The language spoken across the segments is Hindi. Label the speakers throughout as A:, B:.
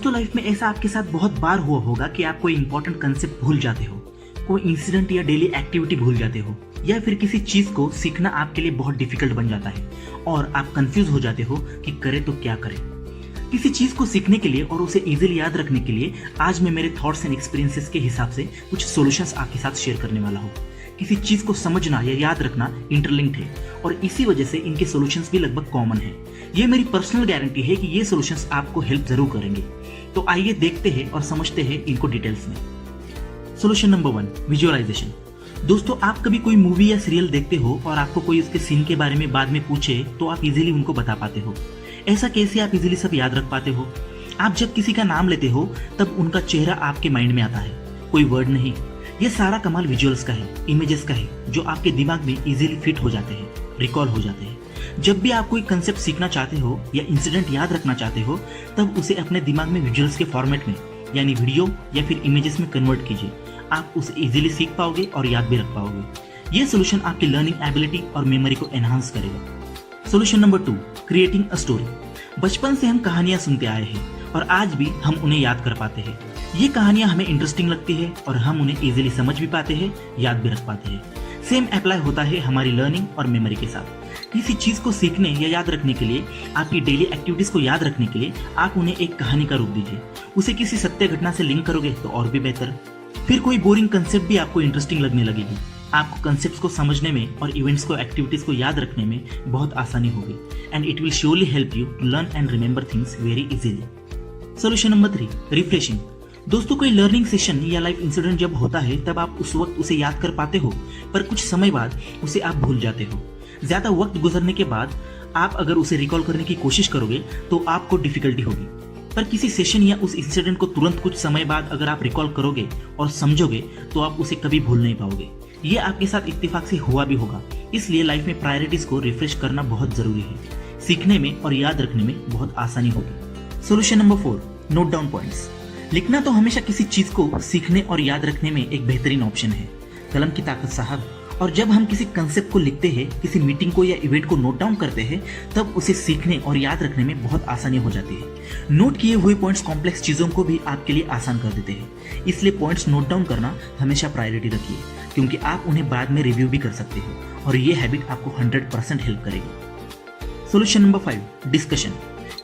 A: दोस्तों लाइफ में ऐसा आपके साथ बहुत बार हुआ होगा कि आप कोई इंपॉर्टेंट कंसेप्ट भूल जाते हो, कोई इंसिडेंट या डेली एक्टिविटी भूल जाते हो, या फिर किसी चीज को सीखना आपके लिए बहुत डिफिकल्ट बन जाता है और आप कंफ्यूज हो जाते हो कि करें तो क्या करें। किसी चीज को सीखने के लिए और उसे इजीली याद रखने के लिए आज मैं मेरे थॉट्स एंड एक्सपीरियंसेस के हिसाब से कुछ सॉल्यूशंस आपके साथ शेयर करने वाला हूँ। किसी चीज को समझना या याद रखना इंटरलिंक्ड है और इसी वजह से इनके सॉल्यूशंस भी लगभग कॉमन है। ये मेरी पर्सनल गारंटी है कि ये सॉल्यूशंस आपको हेल्प जरूर करेंगे। तो आइए देखते हैं और समझते हैं इनको डिटेल्स में। Solution number 1, visualization. दोस्तों आप कभी कोई मूवी या सीरियल देखते हो और आपको कोई उसके सीन के बारे में बाद में पूछे तो आप इजीली उनको बता पाते हो। ऐसा कैसे आप इजीली सब याद रख पाते हो? आप जब किसी का नाम लेते हो तब उनका चेहरा आपके माइंड में आता है, कोई वर्ड नहीं। ये सारा कमाल विजुअल्स का है, इमेजेस का है, जो आपके दिमाग में इजीली फिट हो जाते हैं, रिकॉल हो जाते हैं। जब भी आप कोई कंसेप्ट सीखना चाहते हो या इंसिडेंट याद रखना चाहते हो तब उसे अपने दिमाग में विजुअल्स के फॉर्मेट में यानी वीडियो या फिर इमेजेस में कन्वर्ट कीजिए। आप उसे इजीली सीख पाओगे और याद भी रख पाओगे। ये सोल्यूशन आपकी लर्निंग एबिलिटी और मेमोरी को एनहांस करेगा। Solution number 2, creating a story. बचपन से हम कहानियां सुनते आए हैं और आज भी हम उन्हें याद कर पाते हैं। ये कहानियां हमें इंटरेस्टिंग लगती है और हम उन्हें इजीली समझ भी पाते हैं, याद भी रख पाते हैं। सेम अप्लाई होता है हमारी लर्निंग और मेमोरी के साथ। किसी चीज को सीखने या याद रखने के लिए, आपकी डेली एक्टिविटीज को याद रखने के लिए आप उन्हें एक कहानी का रूप दीजिए। उसे किसी सत्य घटना से लिंक करोगे तो और भी बेहतर। फिर कोई बोरिंग कंसेप्ट भी आपको इंटरेस्टिंग लगने लगेगी। आपको कंसेप्ट्स को समझने में और इवेंट्स को, एक्टिविटीज को याद रखने में बहुत आसानी होगी and it will surely help you to learn and remember things very easily. Solution number 3, refreshing. दोस्तों कोई लर्निंग सेशन या लाइफ इंसिडेंट जब होता है तब आप उस वक्त उसे याद कर पाते हो, पर कुछ समय बाद उसे आप भूल जाते हो। ज्यादा वक्त गुजरने के बाद आप अगर उसे रिकॉल करने की कोशिश करोगे तो आपको डिफिकल्टी होगी, पर किसी सेशन या उस इंसिडेंट को तुरंत कुछ समय बाद अगर आप रिकॉल करोगे और समझोगे तो आप उसे कभी भूल नहीं पाओगे। ये आपके साथ इत्तेफाक से हुआ भी होगा। इसलिए लाइफ में प्रायोरिटीज को रिफ्रेश करना बहुत जरूरी है। सीखने में और याद रखने में बहुत आसानी होगी। Solution number 4, note down points. लिखना तो हमेशा किसी चीज को सीखने और याद रखने में एक बेहतरीन ऑप्शन है। कलम की ताकत साहब। और जब हम किसी कंसेप्ट को लिखते हैं, किसी मीटिंग को या इवेंट को नोट डाउन करते हैं, तब उसे सीखने और याद रखने में बहुत आसानी हो जाती है। नोट किए हुए पॉइंट्स कॉम्प्लेक्स चीजों को भी आपके लिए आसान कर देते हैं। इसलिए पॉइंट्स नोट डाउन करना हमेशा प्रायोरिटी रखिए, क्योंकि आप उन्हें बाद में रिव्यू भी कर सकते हो और ये हैबिट आपको 100% हेल्प करेगी। Solution number 5, discussion.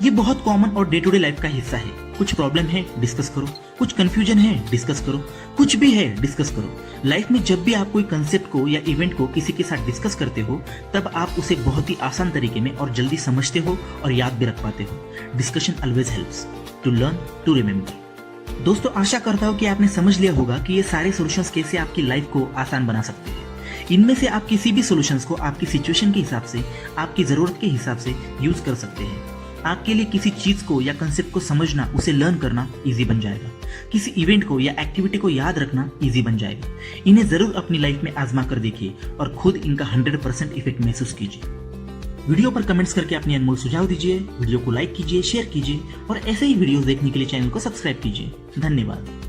A: ये बहुत कॉमन और डे टू डे लाइफ का हिस्सा है। कुछ प्रॉब्लम है, डिस्कस करो। कुछ कंफ्यूजन है, डिस्कस करो। कुछ भी है, डिस्कस करो। लाइफ में जब भी आप कोई कंसेप्ट को या इवेंट को किसी के साथ डिस्कस करते हो तब आप उसे बहुत ही आसान तरीके में और जल्दी समझते हो और याद भी रख पाते हो। Discussion always helps to learn, to remember. दोस्तों आशा करता हूँ कि आपने समझ लिया होगा कि ये सारे सॉल्यूशंस कैसे आपकी लाइफ को आसान बना सकते हैं। इनमें से आप किसी भी सॉल्यूशंस को आपकी सिचुएशन के हिसाब से, आपकी जरूरत के हिसाब से यूज कर सकते हैं। आपके लिए किसी चीज को या कंसेप्ट को समझना, उसे लर्न करना इजी बन जाएगा। किसी इवेंट को या एक्टिविटी को याद रखना इजी बन जाएगा। इन्हें जरूर अपनी लाइफ में आजमा कर देखिए और खुद इनका 100% इफेक्ट महसूस कीजिए। वीडियो पर कमेंट्स करके अपने अनमोल सुझाव दीजिए। वीडियो को लाइक कीजिए, शेयर कीजिए और ऐसे ही वीडियोस देखने के लिए चैनल को सब्सक्राइब कीजिए। धन्यवाद।